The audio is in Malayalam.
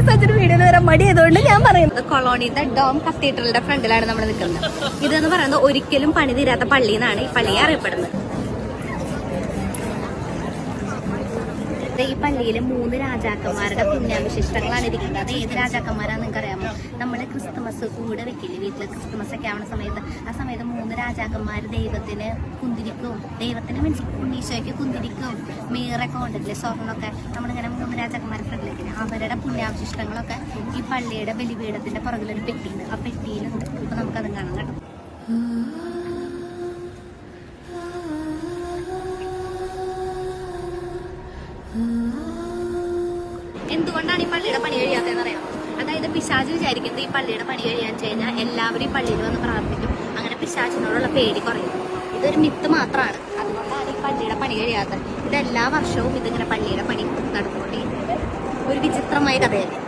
സച്ചിന് വീഡിയോയിൽ വരാൻ മടി ആയതുകൊണ്ട് ഞാൻ പറയുന്നത് കൊളോണിയുടെ ഡോം കത്തീഡ്രലിന്റെ ഫ്രണ്ടിലാണ് നമ്മൾ നിൽക്കുന്നത്. ഇതെന്ന് പറയുന്നത് ഒരിക്കലും പണി തീരാത്ത പള്ളി എന്നാണ് ഈ പള്ളിയെ അറിയപ്പെടുന്നത്. ഈ പള്ളിയിലെ 3 രാജാക്കന്മാരുടെ പുണ്യാവിശിഷ്ടങ്ങളാണ് ഇരിക്കുന്നത്. അത് ഏത് രാജാക്കന്മാരാന്ന് നിങ്ങൾക്ക് അറിയാമോ? നമ്മുടെ ക്രിസ്തുമസ് കൂടെ വെക്കില്ലേ വീട്ടില്, ക്രിസ്തുമസ് ഒക്കെ ആവുന്ന സമയത്ത് ആ സമയത്ത് 3 രാജാക്കന്മാർ ദൈവത്തിന് കുന്തിരിക്കും, ദൈവത്തിന് മീൻസ് ഉണ്ണീശോയ്ക്ക് കുന്തിരിക്കും, മീറൊക്കെ കൊണ്ടില്ലേ, സ്വർണ്ണമൊക്കെ. നമ്മളിങ്ങനെ 3 രാജാക്കന്മാരെ ഫ്രണ്ടിലേക്ക് അവരുടെ പുണ്യാവിശിഷ്ടങ്ങളൊക്കെ ഈ പള്ളിയുടെ ബലിപീഠത്തിന്റെ പുറകിലൊരു പെട്ടിയുണ്ട്. ആ പെട്ടിയിലുണ്ട്. അപ്പൊ നമുക്കത് കാണാം കേട്ടോ. എന്തുകൊണ്ടാണ് ഈ പള്ളിയുടെ പണി കഴിയാത്തതെന്ന് അറിയാം? അതായത് പിശാച് വിചാരിക്കുന്നത് ഈ പള്ളിയുടെ പണി കഴിയാൻ കഴിഞ്ഞാൽ എല്ലാവരും ഈ പള്ളിയിൽ വന്ന് പ്രാർത്ഥിക്കും, അങ്ങനെ പിശാചിനോടുള്ള പേടി കുറയും. ഇതൊരു മിത്ത് മാത്രമാണ്. അതുകൊണ്ടാണ് ഈ പള്ളിയുടെ പണി കഴിയാത്തത്. ഇത് എല്ലാ വർഷവും ഇതിങ്ങനെ പള്ളിയുടെ പണി നടന്നുകൊണ്ടിരിക്കുന്നത്. ഒരു വിചിത്രമായ കഥയല്ലേ?